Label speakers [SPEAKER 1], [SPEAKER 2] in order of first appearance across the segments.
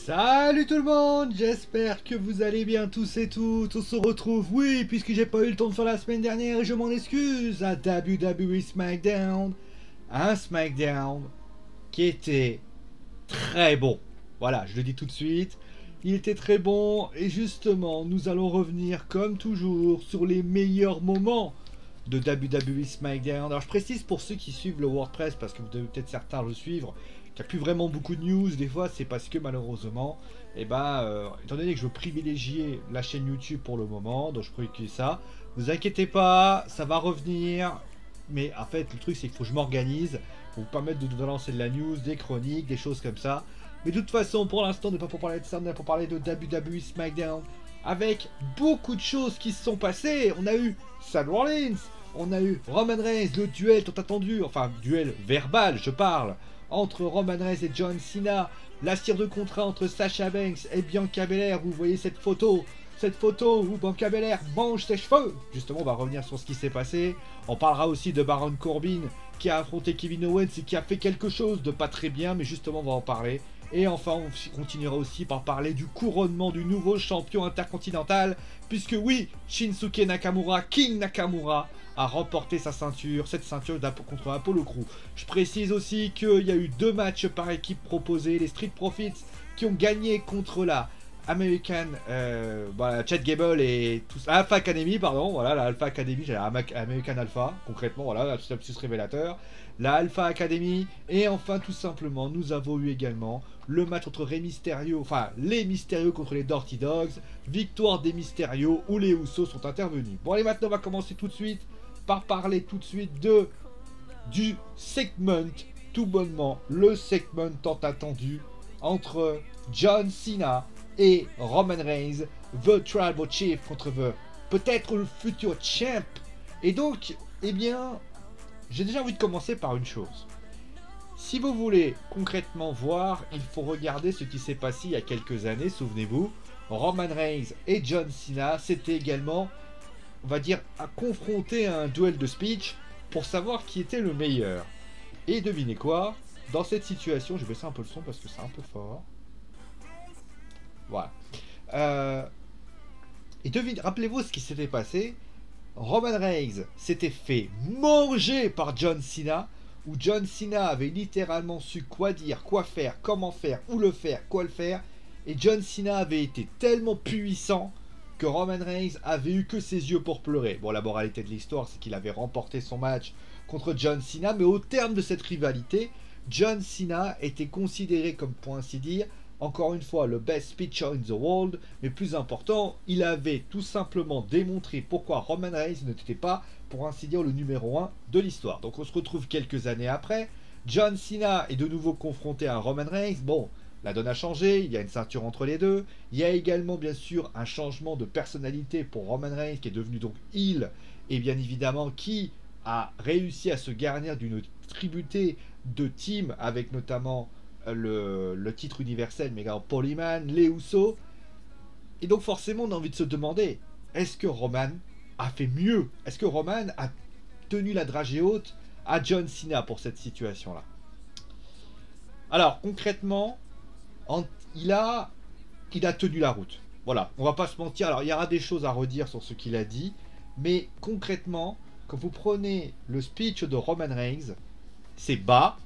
[SPEAKER 1] Salut tout le monde, j'espère que vous allez bien tous et toutes. On se retrouve, oui, puisque j'ai pas eu le temps de faire la semaine dernière et je m'en excuse, à WWE SmackDown. Un SmackDown qui était très bon. Voilà, je le dis tout de suite. Il était très bon et justement, nous allons revenir comme toujours sur les meilleurs moments de WWE SmackDown. Alors je précise pour ceux qui suivent le WordPress, parce que vous devez peut-être certains le suivre, qu'il n'y a plus vraiment beaucoup de news. Des fois c'est parce que malheureusement, étant donné que je veux privilégier la chaîne YouTube pour le moment, donc je privilégie ça. Vous inquiétez pas, ça va revenir. Mais en fait le truc c'est qu'il faut que je m'organise pour vous permettre de lancer de la news, des chroniques, des choses comme ça. Mais de toute façon pour l'instant on n'est pas pour parler de ça, on est pour parler de WWE SmackDown. Avec beaucoup de choses qui se sont passées. On a eu Seth Rollins, on a eu Roman Reigns, le duel tant attendu, enfin duel verbal je parle, entre Roman Reigns et John Cena, la cire de contrat entre Sasha Banks et Bianca Belair. Vous voyez cette photo où Bianca Belair mange ses cheveux. Justement on va revenir sur ce qui s'est passé. On parlera aussi de Baron Corbin qui a affronté Kevin Owens et qui a fait quelque chose de pas très bien, mais justement on va en parler. Et enfin, on continuera aussi par parler du couronnement du nouveau champion intercontinental, puisque oui, Shinsuke Nakamura, King Nakamura, a remporté sa ceinture, cette ceinture contre Apollo Crews. Je précise aussi qu'il y a eu 2 matchs par équipe proposés, les Street Profits qui ont gagné contre la American, Chad Gable et tout ça, Alpha Academy, pardon, voilà, la Alpha Academy, j'ai American Alpha, concrètement, voilà, c'est un petit révélateur, la Alpha Academy, et enfin, tout simplement, nous avons eu également le match entre Rey Mysterio, enfin, les Mysterio contre les Dirty Dogs, victoire des Mysterio, où les Usos sont intervenus. Bon, allez, maintenant, on va commencer tout de suite par parler tout de suite du segment, tout bonnement, le segment tant attendu, entre John Cena et Roman Reigns, The Tribal Chief contre peut-être le futur champ. Et donc, eh bien, j'ai déjà envie de commencer par une chose. Si vous voulez concrètement voir, il faut regarder ce qui s'est passé il y a quelques années, souvenez-vous. Roman Reigns et John Cena s'étaient également, on va dire, à confronter à un duel de speech pour savoir qui était le meilleur. Et devinez quoi? Dans cette situation, je vais baisser un peu le son parce que c'est un peu fort. Voilà. Et rappelez-vous ce qui s'était passé. Roman Reigns s'était fait manger par John Cena, où John Cena avait littéralement su quoi dire, quoi faire, comment faire, où le faire, quoi le faire. Et John Cena avait été tellement puissant que Roman Reigns avait eu que ses yeux pour pleurer. Bon, la moralité de l'histoire, c'est qu'il avait remporté son match contre John Cena, mais au terme de cette rivalité, John Cena était considéré comme, pour ainsi dire, encore une fois, le best speecher in the world, mais plus important, il avait tout simplement démontré pourquoi Roman Reigns n'était pas, pour ainsi dire, le numéro 1 de l'histoire. Donc on se retrouve quelques années après, John Cena est de nouveau confronté à Roman Reigns. Bon, la donne a changé, il y a une ceinture entre les deux. Il y a également bien sûr un changement de personnalité pour Roman Reigns qui est devenu donc heel, et bien évidemment qui a réussi à se garnir d'une tributée de team avec notamment le titre universel, mais également Paul Heyman, les Usos. Et donc forcément on a envie de se demander, est-ce que Roman a fait mieux? Est-ce que Roman a tenu la dragée haute à John Cena pour cette situation là? Alors concrètement, il a tenu la route. Voilà, on va pas se mentir. Alors il y aura des choses à redire sur ce qu'il a dit, mais concrètement, quand vous prenez le speech de Roman Reigns, c'est bas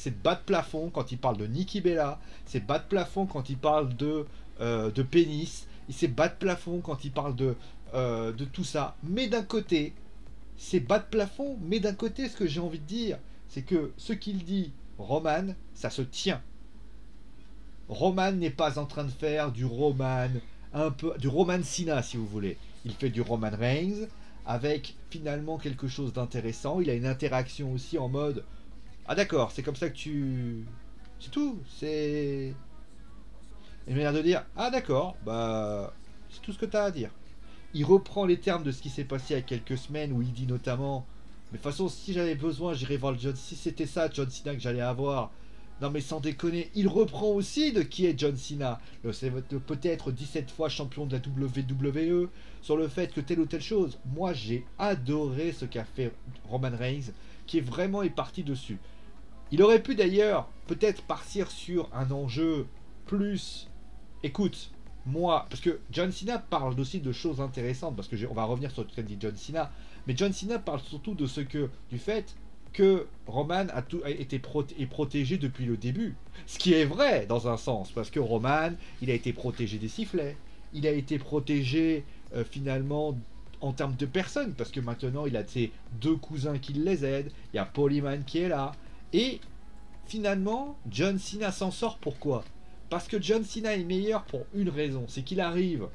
[SPEAKER 1] de plafond quand il parle de Nikki Bella, c'est bas de plafond quand il parle de pénis, c'est bas de plafond quand il parle de tout ça. Mais d'un côté, c'est bas de plafond, mais d'un côté, ce que j'ai envie de dire, c'est que ce qu'il dit, Roman, ça se tient. Roman n'est pas en train de faire du Roman Cena si vous voulez. Il fait du Roman Reigns avec finalement quelque chose d'intéressant. Il a une interaction aussi en mode ah d'accord, c'est comme ça que tu... C'est tout, c'est... Une manière de dire ah d'accord, bah c'est tout ce que tu as à dire. Il reprend les termes de ce qui s'est passé il y a quelques semaines où il dit notamment mais de toute façon si j'avais besoin j'irais voir le John, si c'était ça John Cena que j'allais avoir. Non mais sans déconner, il reprend aussi de qui est John Cena. C'est peut-être 17 fois champion de la WWE, sur le fait que telle ou telle chose. Moi j'ai adoré ce qu'a fait Roman Reigns, qui est parti dessus. Il aurait pu d'ailleurs peut-être partir sur un enjeu plus écoute, moi, parce que John Cena parle aussi de choses intéressantes, parce que on va revenir sur ce qu'a dit John Cena, mais John Cena parle surtout de du fait que Roman a été protégé depuis le début. Ce qui est vrai dans un sens, parce que Roman, il a été protégé des sifflets, il a été protégé finalement en termes de personnes, parce que maintenant il a ses deux cousins qui les aident, il y a Paul Heyman qui est là, et finalement John Cena s'en sort. Pourquoi? Parce que John Cena est meilleur pour une raison, c'est qu'il arrive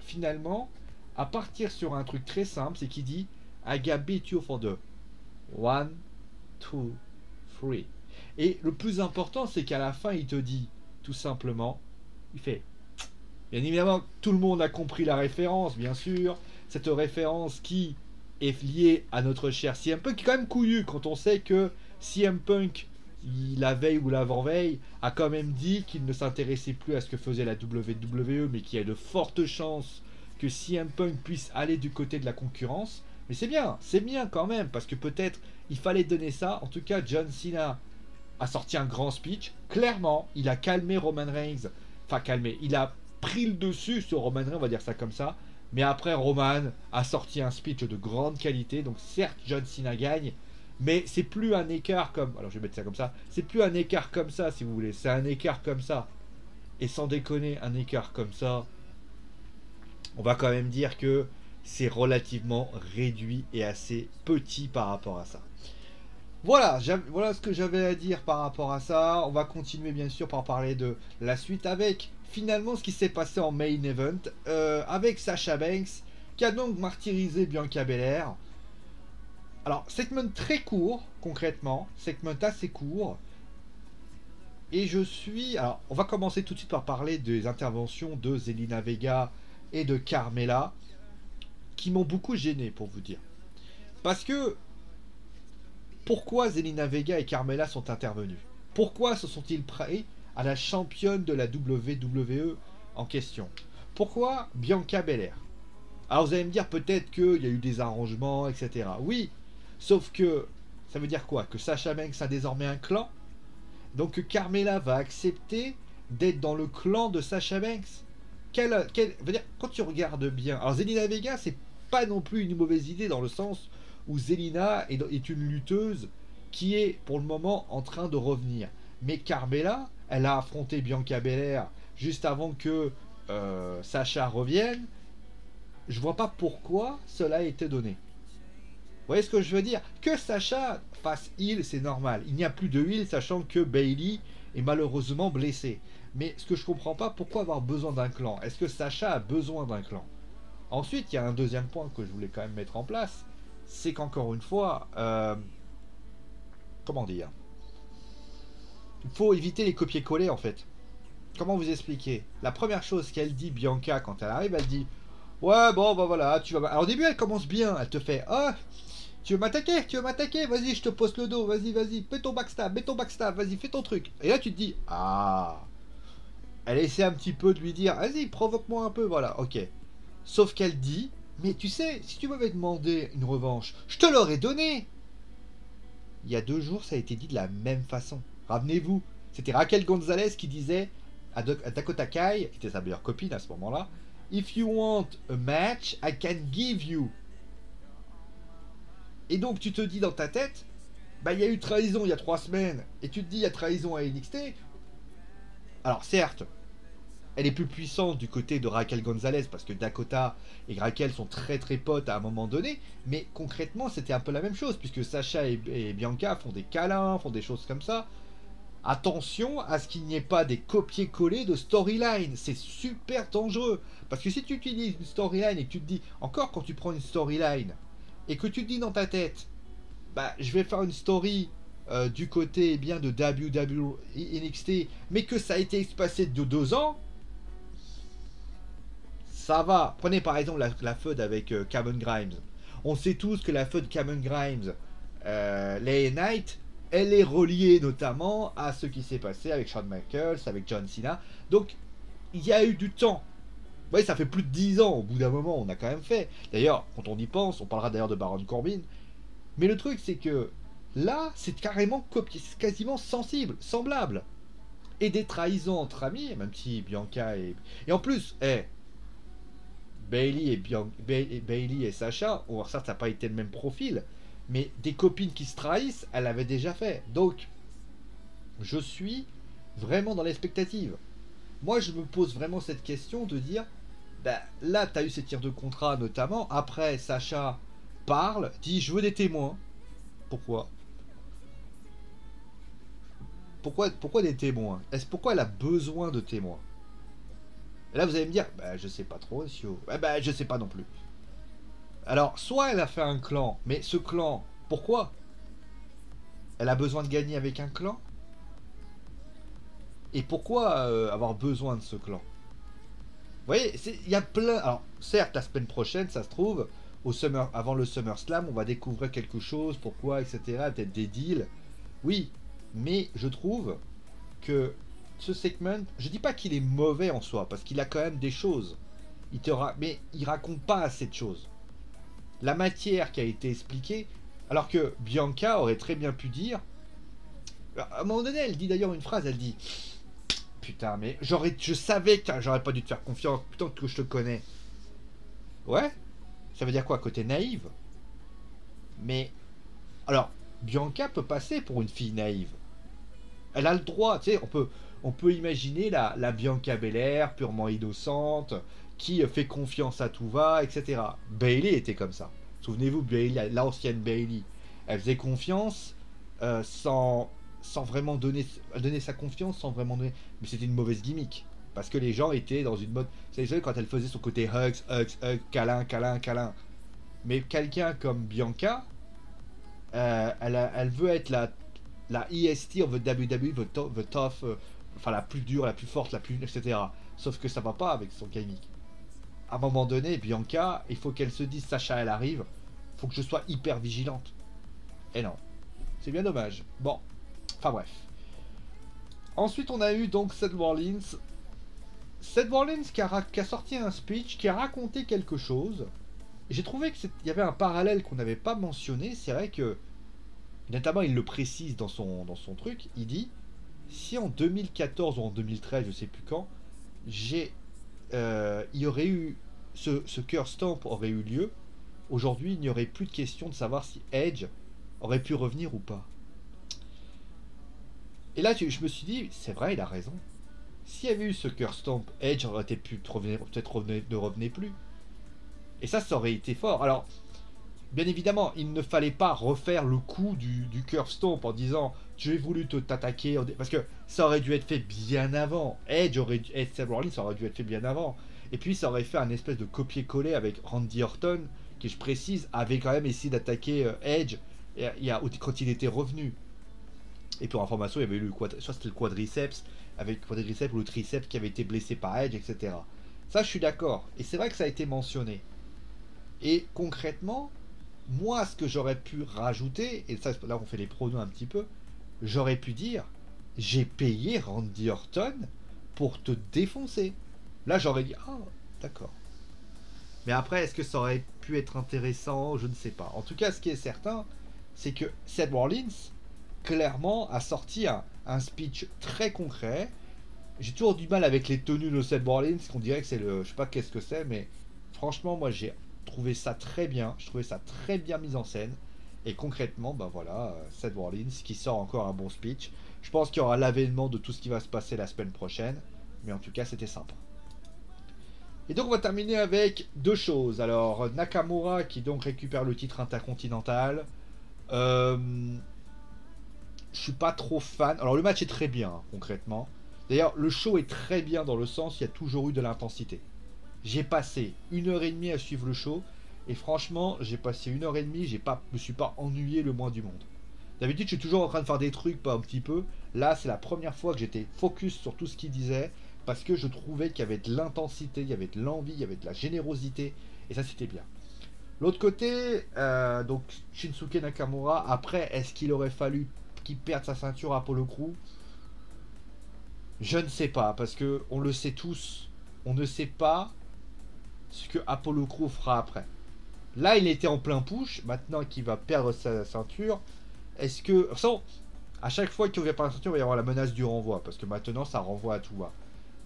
[SPEAKER 1] finalement à partir sur un truc très simple, c'est qu'il dit I got beat you for the 1, 2, 3. Et le plus important, c'est qu'à la fin, il te dit tout simplement, il fait, bien évidemment, tout le monde a compris la référence, bien sûr, cette référence qui est liée à notre cher CM Punk, qui est quand même couillu quand on sait que CM Punk, la veille ou l'avant-veille, a quand même dit qu'il ne s'intéressait plus à ce que faisait la WWE, mais qu'il y a de fortes chances que CM Punk puisse aller du côté de la concurrence. Mais c'est bien quand même, parce que peut-être il fallait donner ça. En tout cas, John Cena a sorti un grand speech. Clairement, il a calmé Roman Reigns. Enfin, calmé. Il a pris le dessus sur Roman Reigns, on va dire ça comme ça. Mais après, Roman a sorti un speech de grande qualité. Donc, certes, John Cena gagne. Mais c'est plus un écart comme... Alors, je vais mettre ça comme ça. C'est plus un écart comme ça, si vous voulez. C'est un écart comme ça. Et sans déconner, un écart comme ça, on va quand même dire que c'est relativement réduit et assez petit par rapport à ça. Voilà ce que j'avais à dire par rapport à ça. On va continuer bien sûr par parler de la suite avec finalement ce qui s'est passé en main event avec Sasha Banks qui a donc martyrisé Bianca Belair. Alors, segment très court, concrètement, segment assez court. Et alors, on va commencer tout de suite par parler des interventions de Zelina Vega et de Carmella qui m'ont beaucoup gêné, pour vous dire. Parce que pourquoi Zelina Vega et Carmella sont intervenus? Pourquoi se sont-ils pris à la championne de la WWE en question? Pourquoi Bianca Belair? Alors vous allez me dire peut-être qu'il y a eu des arrangements, etc. Oui, sauf que ça veut dire quoi? Que Sasha Banks a désormais un clan? Donc que Carmella va accepter d'être dans le clan de Sasha Banks? Veut dire, quand tu regardes bien... Alors Zelina Vega, c'est pas non plus une mauvaise idée dans le sens où Zelina est une lutteuse qui est pour le moment en train de revenir. Mais Carmella, elle a affronté Bianca Belair juste avant que Sasha revienne. Je vois pas pourquoi cela a été donné. Vous voyez ce que je veux dire? Que Sasha fasse heel, c'est normal. Il n'y a plus de heel, sachant que Bayley est malheureusement blessée. Mais ce que je comprends pas, pourquoi avoir besoin d'un clan? Est-ce que Sasha a besoin d'un clan? Ensuite, il y a un deuxième point que je voulais quand même mettre en place, c'est qu'encore une fois, comment dire, il faut éviter les copier-coller en fait. Comment vous expliquer? La première chose qu'elle dit, Bianca, quand elle arrive, elle dit ouais, bon, bah voilà, tu vas... Alors au début, elle commence bien, elle te fait oh, tu veux m'attaquer, vas-y, je te pose le dos, vas-y, mets ton backstab, vas-y, fais ton truc. Et là, tu te dis ah, elle essaie un petit peu de lui dire vas-y, provoque-moi un peu, voilà, ok. Sauf qu'elle dit mais tu sais, si tu m'avais demandé une revanche, je te l'aurais donné. Il y a 2 jours, ça a été dit de la même façon. Rappelez-vous, c'était Raquel Gonzalez qui disait à Dakota Kai, qui était sa meilleure copine à ce moment-là, if you want a match, I can give you. Et donc tu te dis dans ta tête, bah il y a eu trahison il y a 3 semaines, et tu te dis il y a trahison à NXT. Alors certes, elle est plus puissante du côté de Raquel Gonzalez parce que Dakota et Raquel sont très très potes à un moment donné, mais concrètement c'était un peu la même chose puisque Sasha et Bianca font des câlins, font des choses comme ça. Attention à ce qu'il n'y ait pas des copier-coller de storyline, c'est super dangereux parce que si tu utilises une storyline et que tu te dis, encore quand tu prends une storyline et que tu te dis dans ta tête, bah je vais faire une story du côté eh bien de WWE NXT, mais que ça a été espacé de 2 ans. Ça va. Prenez par exemple la feud avec Cameron Grimes. On sait tous que la feud Cameron Grimes, LA Knight, elle est reliée notamment à ce qui s'est passé avec Shawn Michaels, avec John Cena. Donc, il y a eu du temps. Vous voyez, ça fait plus de 10 ans. Au bout d'un moment, on a quand même fait. D'ailleurs, quand on y pense, on parlera d'ailleurs de Baron Corbin. Mais le truc, c'est que là, c'est carrément copié, c'est quasiment sensible, semblable. et des trahisons entre amis, même si Bianca et en plus, Bailey et Sacha, bon, ça n'a pas été le même profil, mais des copines qui se trahissent, elle avait déjà fait. Donc, je suis vraiment dans l'expectative. Moi, je me pose vraiment cette question de dire, bah, là, tu as eu ces tirs de contrat notamment. Après, Sacha parle, dit je veux des témoins. Pourquoi pourquoi des témoins? Pourquoi elle a besoin de témoins? Et là, vous allez me dire, bah, je sais pas trop, Sio. Bah, je sais pas non plus. Alors, soit elle a fait un clan, mais ce clan, pourquoi? Elle a besoin de gagner avec un clan? Et pourquoi avoir besoin de ce clan? Vous voyez, il y a plein. Alors, certes, la semaine prochaine, ça se trouve, avant le SummerSlam, on va découvrir quelque chose, pourquoi, etc. Peut-être des deals. Oui, mais je trouve que ce segment, je dis pas qu'il est mauvais en soi, parce qu'il a quand même des choses. Mais il raconte pas assez de choses. La matière qui a été expliquée, alors que Bianca aurait très bien pu dire. À un moment donné, elle dit d'ailleurs une phrase, elle dit putain, mais je savais que j'aurais pas dû te faire confiance, putain que je te connais. Ouais. Ça veut dire quoi, côté naïve? Mais alors, Bianca peut passer pour une fille naïve. Elle a le droit, tu sais, on peut imaginer la Bianca Belair, purement innocente, qui fait confiance à tout va, etc. Bayley était comme ça. Souvenez-vous, Bayley, l'ancienne Bayley, elle faisait confiance sans vraiment donner sa confiance, sans vraiment donner. Mais c'était une mauvaise gimmick. Parce que les gens étaient dans une mode. Vous savez, quand elle faisait son côté hugs, câlin, câlin, câlin. Mais quelqu'un comme Bianca, elle veut être la EST of the WWE, the tough, enfin la plus dure, la plus forte, la plus. etc. Sauf que ça va pas avec son gimmick. À un moment donné, Bianca, il faut qu'elle se dise Sacha, elle arrive, faut que je sois hyper vigilante. Et non. C'est bien dommage. Bon. Enfin bref. Ensuite, on a eu donc Seth Rollins. Seth Rollins qui a sorti un speech, qui a raconté quelque chose. J'ai trouvé qu'il y avait un parallèle qu'on n'avait pas mentionné. C'est vrai que, notamment, il le précise dans son truc. Il dit, si en 2014 ou en 2013, je sais plus quand, il y aurait eu ce Curse Stomp aurait eu lieu, aujourd'hui, il n'y aurait plus de question de savoir si Edge aurait pu revenir ou pas. Et là, je me suis dit, c'est vrai, il a raison. S'il y avait eu ce Curse Stomp, Edge aurait peut-être ne revenait plus. Et ça aurait été fort. Alors, bien évidemment, il ne fallait pas refaire le coup du Curve Stomp en disant j'ai voulu t'attaquer. Parce que ça aurait dû être fait bien avant. Seth Rollins, ça aurait dû être fait bien avant. Et puis, ça aurait fait un espèce de copier-coller avec Randy Orton, qui, je précise, avait quand même essayé d'attaquer Edge quand il était revenu. Et pour information, il y avait eu soit c'était le quadriceps, ou le triceps qui avait été blessé par Edge, etc. Ça, je suis d'accord. Et c'est vrai que ça a été mentionné. Et concrètement, moi, ce que j'aurais pu rajouter, et ça, là, on fait les pronos un petit peu, j'aurais pu dire, j'ai payé Randy Orton pour te défoncer. Là, j'aurais dit, ah, d'accord. Mais après, est-ce que ça aurait pu être intéressant? Je ne sais pas. En tout cas, ce qui est certain, c'est que Seth Rollins, clairement, a sorti un speech très concret. J'ai toujours du mal avec les tenues de Seth Rollins, qu'on dirait que c'est le... Je sais pas qu'est-ce que c'est, mais franchement, moi, j'ai trouvé ça très bien. Je trouvais ça très bien mis en scène. Et concrètement, ben voilà, Seth Rollins qui sort encore un bon speech. Je pense qu'il y aura l'avènement de tout ce qui va se passer la semaine prochaine. Mais en tout cas, c'était sympa. Et donc, on va terminer avec deux choses. Alors, Nakamura qui donc récupère le titre intercontinental. Je suis pas trop fan. Alors, le match est très bien, hein, concrètement. D'ailleurs, le show est très bien dans le sens, il y a toujours eu de l'intensité. J'ai passé 1h30 à suivre le show. Et franchement, j'ai passé 1h30, je me suis pas ennuyé le moins du monde. D'habitude, je suis toujours en train de faire des trucs, pas un petit peu. Là, c'est la première fois que j'étais focus sur tout ce qu'il disait. Parce que je trouvais qu'il y avait de l'intensité, il y avait de l'envie, il y avait de la générosité. Et ça, c'était bien. L'autre côté, donc Shinsuke Nakamura, après, est-ce qu'il aurait fallu qu'il perde sa ceinture à Apollo Crews? Je ne sais pas, parce que on le sait tous, on ne sait pas ce que Apollo Crews fera après. Là, il était en plein push, maintenant qu'il va perdre sa ceinture, est-ce que... À chaque fois qu'il ne revient pas à la ceinture, il va y avoir la menace du renvoi, parce que maintenant ça renvoie à tout va.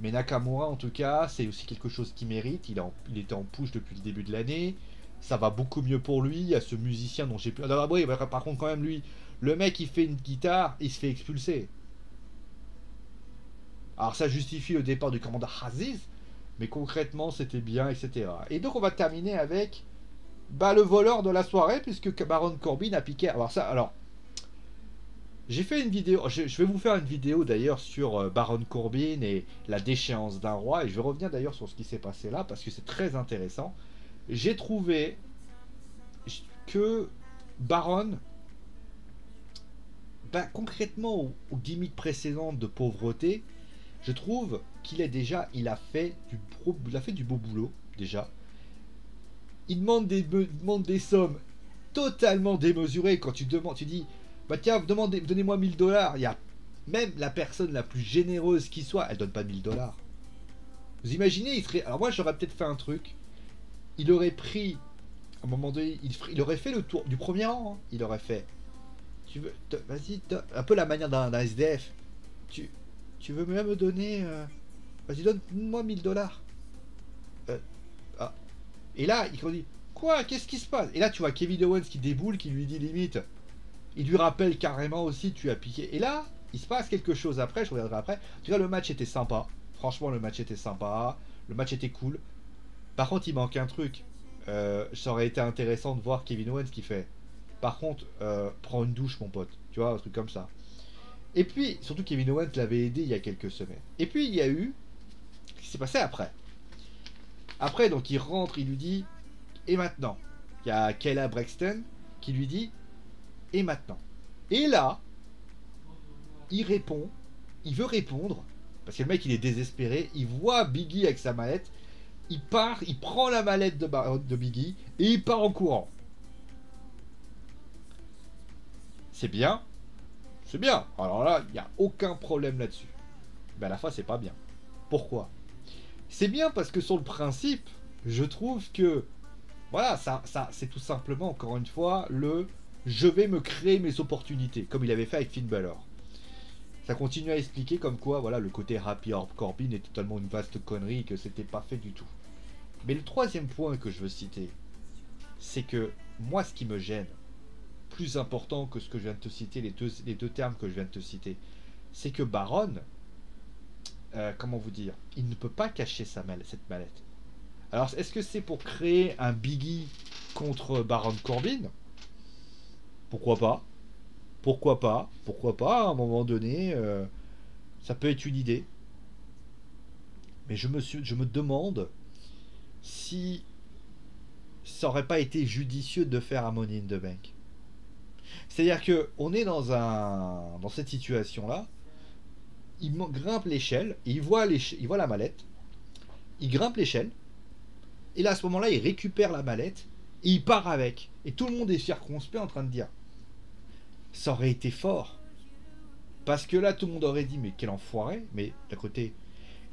[SPEAKER 1] Mais Nakamura, en tout cas, c'est aussi quelque chose qu'il mérite. Il était en push depuis le début de l'année. Ça va beaucoup mieux pour lui. Il y a ce musicien dont j'ai plus. Ah, oui, par contre, quand même, lui, le mec, il fait une guitare, il se fait expulser. Alors, ça justifie le départ du commandant Aziz, mais concrètement, c'était bien, etc. Et donc, on va terminer avec le voleur de la soirée, puisque Baron Corbin a piqué. Alors, j'ai fait une vidéo, je vais vous faire une vidéo d'ailleurs sur Baron Corbin et la déchéance d'un roi, et je vais revenir d'ailleurs sur ce qui s'est passé là, parce que c'est très intéressant. J'ai trouvé que Baron, concrètement aux gimmicks précédentes de pauvreté, je trouve qu'il il a fait du beau boulot, déjà. Il demande des sommes totalement démesurées. Quand tu demandes, tu dis, bah tiens, donnez-moi 1000 $. Il y a même la personne la plus généreuse qui soit, elle donne pas 1000 $. Vous imaginez, il serait. Alors moi, j'aurais peut-être fait un truc. Il aurait pris, à un moment donné, il aurait fait le tour du premier rang. Hein. Il aurait fait. Vas-y, un peu la manière d'un SDF. Tu veux même me donner. Vas-y, donne-moi 1000 $. Ah. Et là, il dit, quoi? Qu'est-ce qui se passe? Et là, tu vois Kevin Owens qui déboule, qui lui dit limite. Il lui rappelle carrément aussi, tu as piqué. Et là, il se passe quelque chose après, je reviendrai après. Tu vois, le match était sympa. Franchement, le match était sympa. Le match était cool. Par contre, il manque un truc. Ça aurait été intéressant de voir Kevin Owens qui fait. Par contre, prends une douche, mon pote. Tu vois, un truc comme ça. Et puis, surtout Kevin Owens l'avait aidé il y a quelques semaines. Et puis, il y a eu ce qui s'est passé après. Après, donc, il rentre, il lui dit, et maintenant? Il y a Kayla Braxton qui lui dit, et maintenant? Et là, il répond, il veut répondre, parce que le mec, il est désespéré, il voit Biggie avec sa mallette, il part, il prend la mallette de Biggie, et il part en courant. C'est bien. C'est bien. Alors là, il n'y a aucun problème là-dessus. Mais à la fois, c'est pas bien. Pourquoi? C'est bien parce que sur le principe, je trouve que voilà, ça c'est tout simplement, encore une fois, je vais me créer mes opportunités, comme il avait fait avec Finn Balor. Ça continue à expliquer comme quoi, voilà, le côté Happy Corbin est totalement une vaste connerie, que c'était pas fait du tout. Mais le troisième point que je veux citer, c'est que moi, ce qui me gêne, plus important que ce que je viens de te citer, les deux termes que je viens de te citer, c'est que Baron, comment vous dire, il ne peut pas cacher cette mallette. Alors, est-ce que c'est pour créer un Biggie contre Baron Corbin? Pourquoi pas? Pourquoi pas? Pourquoi pas? À un moment donné, ça peut être une idée. Mais je me demande si ça aurait pas été judicieux de faire un Money in the Bank. C'est-à-dire que on est dans cette situation-là. Il grimpe l'échelle, il voit la mallette, il grimpe l'échelle, et là à ce moment-là, il récupère la mallette et il part avec. Et tout le monde est circonspect en train de dire, ça aurait été fort, parce que là tout le monde aurait dit mais quel enfoiré, mais d'un côté.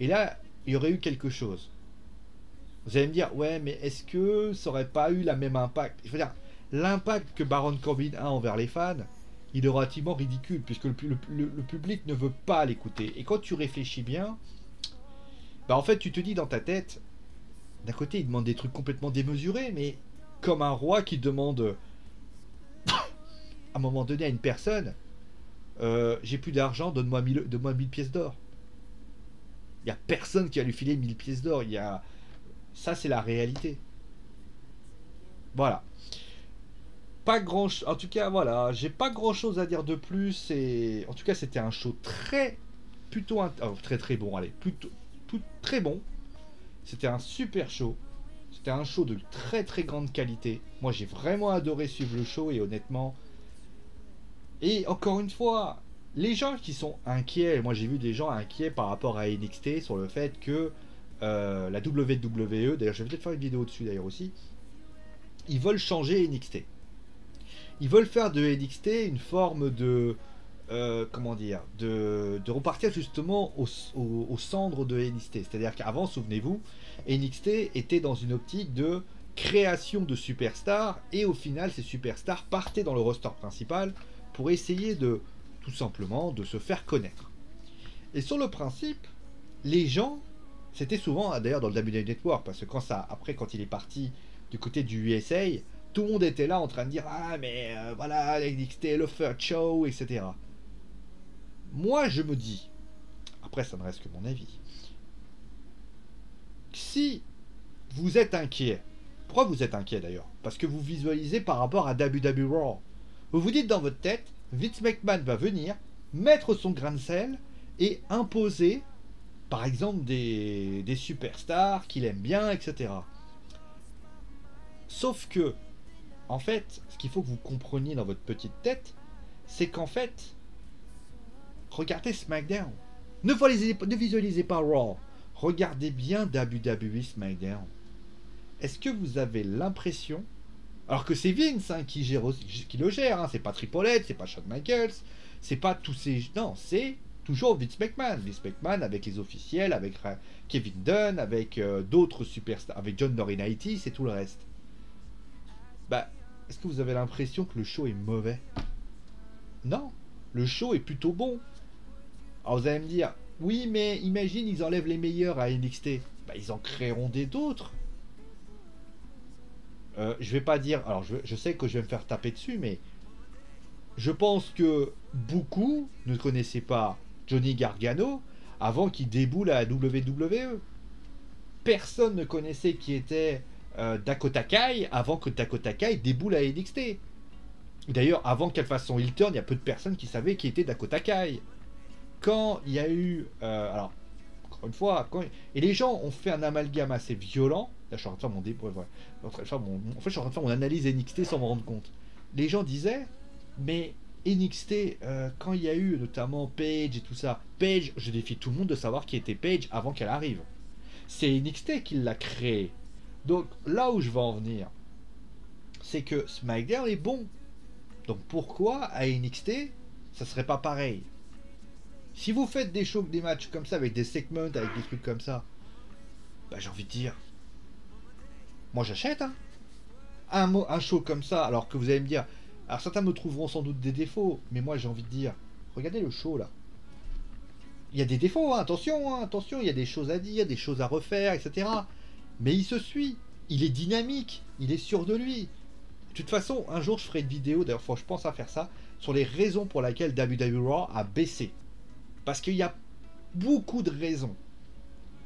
[SPEAKER 1] Et là, il y aurait eu quelque chose. Vous allez me dire, ouais, mais est-ce que ça aurait pas eu la même impact? Je veux dire, l'impact que Baron Corbin a envers les fans, il est relativement ridicule, puisque le public ne veut pas l'écouter. Et quand tu réfléchis bien, en fait, tu te dis dans ta tête, d'un côté, il demande des trucs complètement démesurés, mais comme un roi qui demande, à un moment donné, à une personne, j'ai plus d'argent, donne-moi 1000 pièces d'or. Il n'y a personne qui va lui filer 1000 pièces d'or. Ça, c'est la réalité. Voilà. En tout cas, voilà, j'ai pas grand chose à dire de plus. Et en tout cas, c'était un show très très bon. Allez, très bon. C'était un super show. C'était un show de très très grande qualité. Moi, j'ai vraiment adoré suivre le show et honnêtement. Et encore une fois, les gens qui sont inquiets, moi j'ai vu des gens inquiets par rapport à NXT sur le fait que la WWE, d'ailleurs je vais peut-être faire une vidéo dessus d'ailleurs aussi, ils veulent changer NXT. Ils veulent faire de NXT une forme de comment dire, de repartir justement au cendres de NXT. C'est-à-dire qu'avant, souvenez-vous, NXT était dans une optique de création de superstars et au final ces superstars partaient dans le roster principal pour essayer de tout tout simplement de se faire connaître. Et sur le principe, les gens, c'était souvent d'ailleurs dans le WWE Network, parce que après quand il est parti du côté du USA, tout le monde était là en train de dire ah mais voilà NXT le third show, etc. Moi je me dis, après ça ne reste que mon avis, si vous êtes inquiet, pourquoi vous êtes inquiet d'ailleurs? Parce que vous visualisez par rapport à WWE Raw. Vous vous dites dans votre tête, Vince McMahon va venir, mettre son grain de sel et imposer, par exemple, des superstars qu'il aime bien, etc. Sauf que, en fait, ce qu'il faut que vous compreniez dans votre petite tête, c'est qu'en fait, regardez SmackDown. Ne visualisez pas Raw. Regardez bien WWE SmackDown. Est-ce que vous avez l'impression, alors que c'est Vince hein, qui le gère, hein, c'est pas Triple H, c'est pas Shawn Michaels, c'est pas tous ces... Non, c'est toujours Vince McMahon. Vince McMahon avec les officiels, avec Kevin Dunn, avec d'autres superstars, avec John Laurinaitis et tout le reste. Bah, est-ce que vous avez l'impression que le show est mauvais? Non, le show est plutôt bon. Alors vous allez me dire, oui mais imagine ils enlèvent les meilleurs à NXT. Bah ils en créeront des d'autres. Je vais pas dire, alors je sais que je vais me faire taper dessus, mais je pense que beaucoup ne connaissaient pas Johnny Gargano avant qu'il déboule à la WWE. Personne ne connaissait qui était Dakota Kai avant que Dakota Kai déboule à NXT. D'ailleurs, avant qu'elle fasse son heel turn, il y a peu de personnes qui savaient qui était Dakota Kai. Quand il y a eu... alors, encore une fois, et les gens ont fait un amalgame assez violent. Là, je suis en train de faire en fait, je suis en train de faire mon analyse NXT sans me rendre compte. Les gens disaient, mais NXT, quand il y a eu notamment Paige et tout ça, Paige, je défie tout le monde de savoir qui était Paige avant qu'elle arrive. C'est NXT qui l'a créé. Donc là où je veux en venir, c'est que SmackDown est bon. Donc pourquoi à NXT, ça serait pas pareil? Si vous faites des shows, des matchs comme ça, avec des segments, avec des trucs comme ça, bah j'ai envie de dire, moi j'achète, hein. Un show comme ça, alors que vous allez me dire, alors certains me trouveront sans doute des défauts, mais moi j'ai envie de dire, regardez le show là. Il y a des défauts, hein, attention, il y a des choses à dire, des choses à refaire, etc. Mais il se suit, il est dynamique, il est sûr de lui. De toute façon, un jour je ferai une vidéo, d'ailleurs je pense à faire ça, sur les raisons pour lesquelles WWE Raw a baissé. Parce qu'il y a beaucoup de raisons.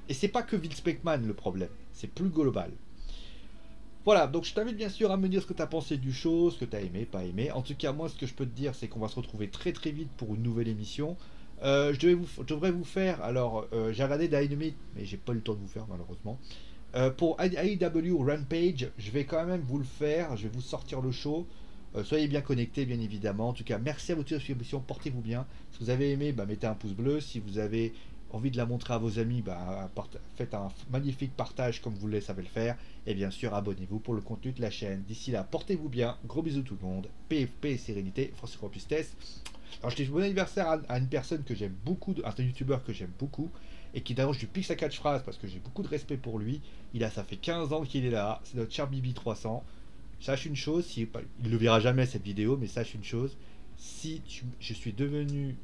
[SPEAKER 1] Et c'est pas que Vince McMahon le problème, c'est plus global. Voilà, donc je t'invite bien sûr à me dire ce que tu as pensé du show, ce que tu as aimé, pas aimé. En tout cas, moi, ce que je peux te dire, c'est qu'on va se retrouver très très vite pour une nouvelle émission. Je devrais vous faire, alors, j'ai regardé Dynamite, mais j'ai pas eu le temps de vous faire malheureusement. Pour AEW Rampage, je vais quand même vous le faire, je vais vous sortir le show. Soyez bien connectés, bien évidemment. En tout cas, merci à votre subscription, portez-vous bien. Si vous avez aimé, bah, mettez un pouce bleu. Si vous avez envie de la montrer à vos amis, bah, faites un magnifique partage comme vous le savez le faire. Et bien sûr, abonnez-vous pour le contenu de la chaîne. D'ici là, portez-vous bien. Gros bisous tout le monde. Paix et sérénité. François Compustès. Alors, je dis bon anniversaire à une personne que j'aime beaucoup, un youtubeur que j'aime beaucoup. Et qui d'ailleurs, je lui pique sa catchphrase parce que j'ai beaucoup de respect pour lui. Ça fait 15 ans qu'il est là. C'est notre cher Bibi 300. Sache une chose, il ne le verra jamais cette vidéo, mais sache une chose, je suis devenu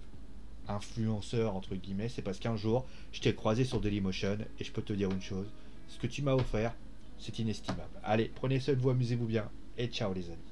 [SPEAKER 1] influenceur entre guillemets, c'est parce qu'un jour je t'ai croisé sur Dailymotion et je peux te dire une chose, ce que tu m'as offert, c'est inestimable. Allez, prenez soin de vous, amusez-vous bien et ciao les amis.